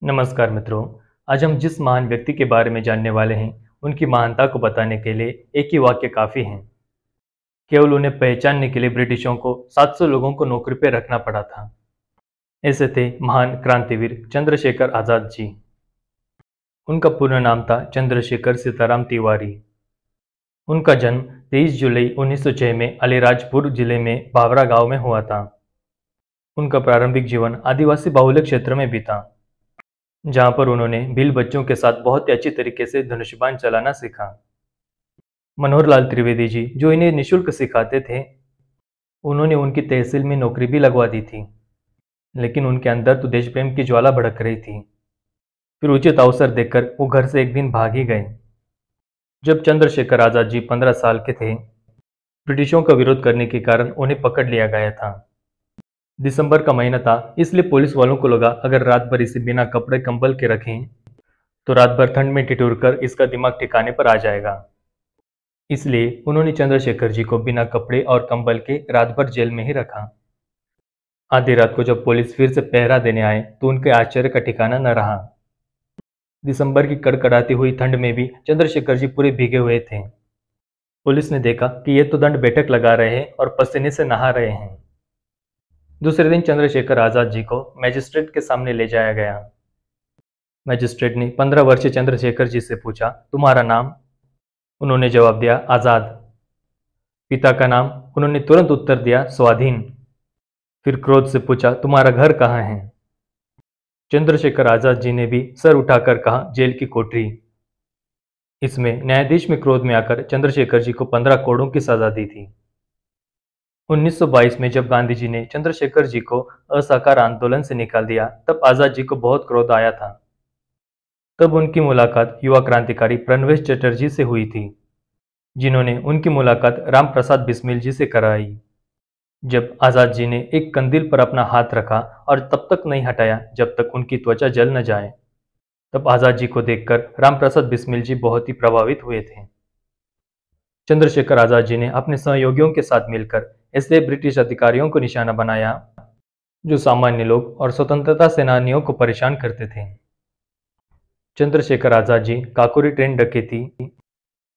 नमस्कार मित्रों। आज हम जिस महान व्यक्ति के बारे में जानने वाले हैं, उनकी महानता को बताने के लिए एक ही वाक्य काफ़ी है। केवल उन्हें पहचानने के लिए ब्रिटिशों को 700 लोगों को नौकरी पर रखना पड़ा था। ऐसे थे महान क्रांतिवीर चंद्रशेखर आज़ाद जी। उनका पूरा नाम था चंद्रशेखर सीताराम तिवारी। उनका जन्म 23 जुलाई 1906 में अलीराजपुर जिले में बावरा गांव में हुआ था। उनका प्रारंभिक जीवन आदिवासी बाहुल्य क्षेत्र में बीता, जहां पर उन्होंने भील बच्चों के साथ बहुत ही अच्छी तरीके से धनुष्यबाण चलाना सीखा। मनोहर लाल त्रिवेदी जी जो इन्हें निःशुल्क सिखाते थे, उन्होंने उनकी तहसील में नौकरी भी लगवा दी थी, लेकिन उनके अंदर तो देश प्रेम की ज्वाला भड़क रही थी। फिर उचित अवसर देखकर वो घर से एक दिन भाग ही गए। जब चंद्रशेखर आज़ाद जी 15 साल के थे, ब्रिटिशों का विरोध करने के कारण उन्हें पकड़ लिया गया था। दिसंबर का महीना था, इसलिए पुलिस वालों को लगा अगर रात भर इसे बिना कपड़े कंबल के रखें तो रात भर ठंड में ठिठुरकर इसका दिमाग ठिकाने पर आ जाएगा। इसलिए उन्होंने चंद्रशेखर जी को बिना कपड़े और कंबल के रात भर जेल में ही रखा। आधी रात को जब पुलिस फिर से पहरा देने आए तो उनके आश्चर्य का ठिकाना न रहा। दिसंबर की कड़कड़ाती हुई ठंड में भी चंद्रशेखर जी पूरे भीगे हुए थे। पुलिस ने देखा कि ये तो दंड बैठक लगा रहे हैं और पसीने से नहा रहे हैं। दूसरे दिन चंद्रशेखर आज़ाद जी को मजिस्ट्रेट के सामने ले जाया गया। मजिस्ट्रेट ने 15 वर्षीय चंद्रशेखर जी से पूछा, तुम्हारा नाम? उन्होंने जवाब दिया, आज़ाद। पिता का नाम? उन्होंने तुरंत उत्तर दिया, स्वाधीन। फिर क्रोध से पूछा, तुम्हारा घर कहाँ है? चंद्रशेखर आज़ाद जी ने भी सर उठाकर कहा, जेल की कोठरी। इसमें न्यायाधीश में क्रोध में आकर चंद्रशेखर जी को 15 कोड़ों की सजा दी थी। 1922 में जब गांधी जी ने चंद्रशेखर जी को असहकार आंदोलन से निकाल दिया, तब आज़ाद जी को बहुत क्रोध आया था। तब उनकी मुलाकात युवा क्रांतिकारी प्रणवेश चटर्जी से हुई थी, जिन्होंने उनकी मुलाकात राम प्रसाद बिस्मिल जी से कराई। जब आज़ाद जी ने एक कंदील पर अपना हाथ रखा और तब तक नहीं हटाया जब तक उनकी त्वचा जल न जाए, तब आज़ाद जी को देखकर राम प्रसाद बिस्मिल जी बहुत ही प्रभावित हुए थे। चंद्रशेखर आज़ाद जी ने अपने सहयोगियों के साथ मिलकर ऐसे ब्रिटिश अधिकारियों को निशाना बनाया जो सामान्य लोग और स्वतंत्रता सेनानियों को परेशान करते थे। चंद्रशेखर आज़ाद जी काकोरी ट्रेन डकैती,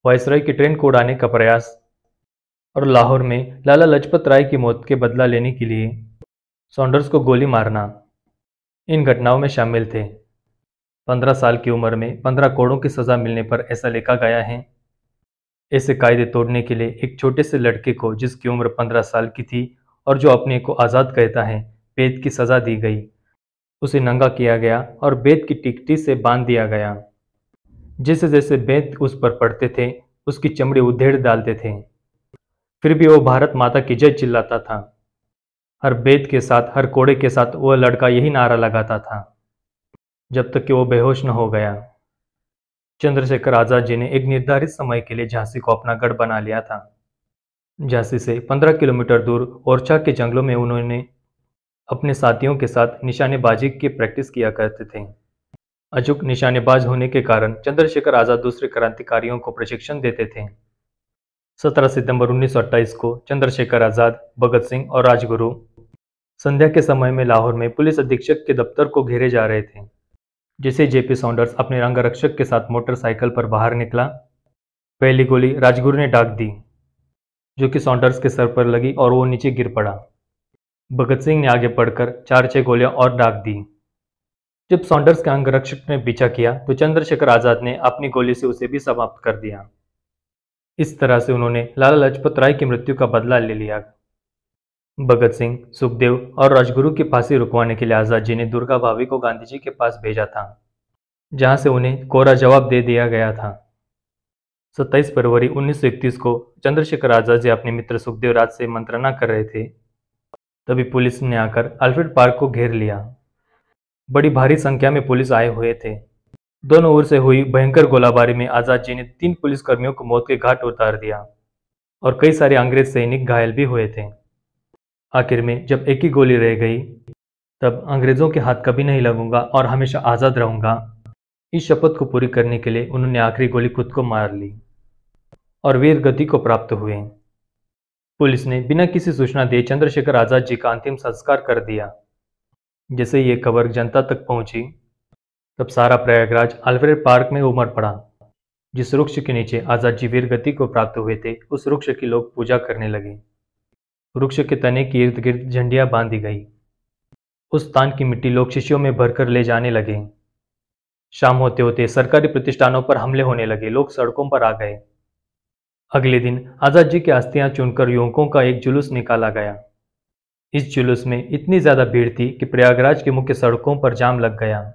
वायसराय की ट्रेन को उड़ाने का प्रयास और लाहौर में लाला लाजपत राय की मौत के बदला लेने के लिए सॉन्डर्स को गोली मारना इन घटनाओं में शामिल थे। 15 साल की उम्र में 15 कोड़ों की सजा मिलने पर ऐसा लिखा गया है, ऐसे कायदे तोड़ने के लिए एक छोटे से लड़के को जिसकी उम्र 15 साल की थी और जो अपने को आज़ाद कहता है, बेत की सजा दी गई। उसे नंगा किया गया और बेत की टिकटी से बांध दिया गया। जैसे जैसे बेत उस पर पड़ते थे, उसकी चमड़ी उधेड़ डालते थे। फिर भी वो भारत माता की जय चिल्लाता था। हर बेत के साथ, हर कोड़े के साथ वह लड़का यही नारा लगाता था, जब तक कि वो बेहोश न हो गया। चंद्रशेखर आज़ाद जी ने एक निर्धारित समय के लिए झांसी को अपना गढ़ बना लिया था। झांसी से 15 किलोमीटर दूर ओरछा के जंगलों में उन्होंने अपने साथियों के साथ निशानेबाजी की प्रैक्टिस किया करते थे। अचूक निशानेबाज होने के कारण चंद्रशेखर आज़ाद दूसरे क्रांतिकारियों को प्रशिक्षण देते थे। 17 सितंबर 1928 को चंद्रशेखर आज़ाद, भगत सिंह और राजगुरु संध्या के समय में लाहौर में पुलिस अधीक्षक के दफ्तर को घेरे जा रहे थे। जैसे जेपी सॉन्डर्स अपने अंगरक्षक के साथ मोटरसाइकिल पर बाहर निकला, पहली गोली राजगुरु ने दाग दी, जो कि सॉन्डर्स के सर पर लगी और वो नीचे गिर पड़ा। भगत सिंह ने आगे बढ़कर 4-6 गोलियां और दाग दी। जब सॉन्डर्स के अंगरक्षक ने पीछा किया तो चंद्रशेखर आज़ाद ने अपनी गोली से उसे भी समाप्त कर दिया। इस तरह से उन्होंने लाला लाजपत राय की मृत्यु का बदला ले लिया। भगत सिंह, सुखदेव और राजगुरु की फांसी रुकवाने के लिए आज़ाद जी ने दुर्गा भाभी को गांधी जी के पास भेजा था, जहां से उन्हें कोरा जवाब दे दिया गया था। 27 फरवरी 1931 को चंद्रशेखर आज़ाद जी अपने मित्र सुखदेव राज से मंत्रणा कर रहे थे, तभी पुलिस ने आकर अल्फ्रेड पार्क को घेर लिया। बड़ी भारी संख्या में पुलिस आए हुए थे। दोनों ओर से हुई भयंकर गोलाबारी में आज़ाद जी ने 3 पुलिसकर्मियों को मौत के घाट उतार दिया और कई सारे अंग्रेज सैनिक घायल भी हुए थे। आखिर में जब एक ही गोली रह गई, तब अंग्रेजों के हाथ कभी नहीं लगूंगा और हमेशा आज़ाद रहूंगा, इस शपथ को पूरी करने के लिए उन्होंने आखिरी गोली खुद को मार ली और वीर गति को प्राप्त हुए। पुलिस ने बिना किसी सूचना दिए चंद्रशेखर आज़ाद जी का अंतिम संस्कार कर दिया। जैसे ये खबर जनता तक पहुंची, तब सारा प्रयागराज अल्फ्रेड पार्क में उमड़ पड़ा। जिस वृक्ष के नीचे आजाद जी वीर गति को प्राप्त हुए थे, उस वृक्ष की लोग पूजा करने लगे। वृक्ष के तने के इर्द गिर्द झंडियां बांधी गई। उस स्थान की मिट्टी लोग शिशियों में भरकर ले जाने लगे। शाम होते होते सरकारी प्रतिष्ठानों पर हमले होने लगे। लोग सड़कों पर आ गए। अगले दिन आजाद जी की अस्थियां चुनकर युवकों का एक जुलूस निकाला गया। इस जुलूस में इतनी ज्यादा भीड़ थी कि प्रयागराज की मुख्य सड़कों पर जाम लग गया।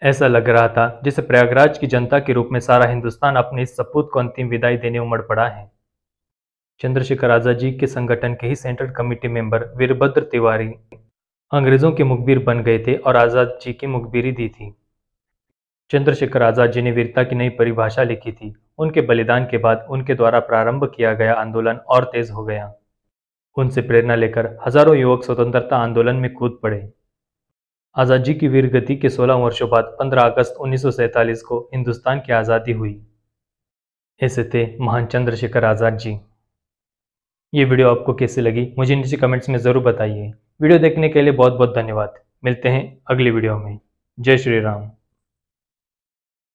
ऐसा लग रहा था जैसे प्रयागराज की जनता के रूप में सारा हिंदुस्तान अपने इस सपूत को अंतिम विदाई देने उमड़ पड़ा है। चंद्रशेखर आजाद जी के संगठन के ही central committee member Virbhadra Tiwari अंग्रेजों के मुखबिर बन गए थे और आजाद जी की मुखबिरी दी थी। चंद्रशेखर आजाद जी ने वीरता की नई परिभाषा लिखी थी। उनके बलिदान के बाद उनके द्वारा प्रारंभ किया गया आंदोलन और तेज हो गया। उनसे प्रेरणा लेकर हजारों युवक स्वतंत्रता आंदोलन में कूद पड़े। आजाद जी की वीर गति के 16 वर्षों बाद 15 अगस्त 1947 को हिंदुस्तान की आज़ादी हुई। ऐसे थे महान चंद्रशेखर आजाद जी। ये वीडियो आपको कैसी लगी मुझे नीचे कमेंट्स में ज़रूर बताइए। वीडियो देखने के लिए बहुत बहुत धन्यवाद। मिलते हैं अगली वीडियो में। जय श्री राम।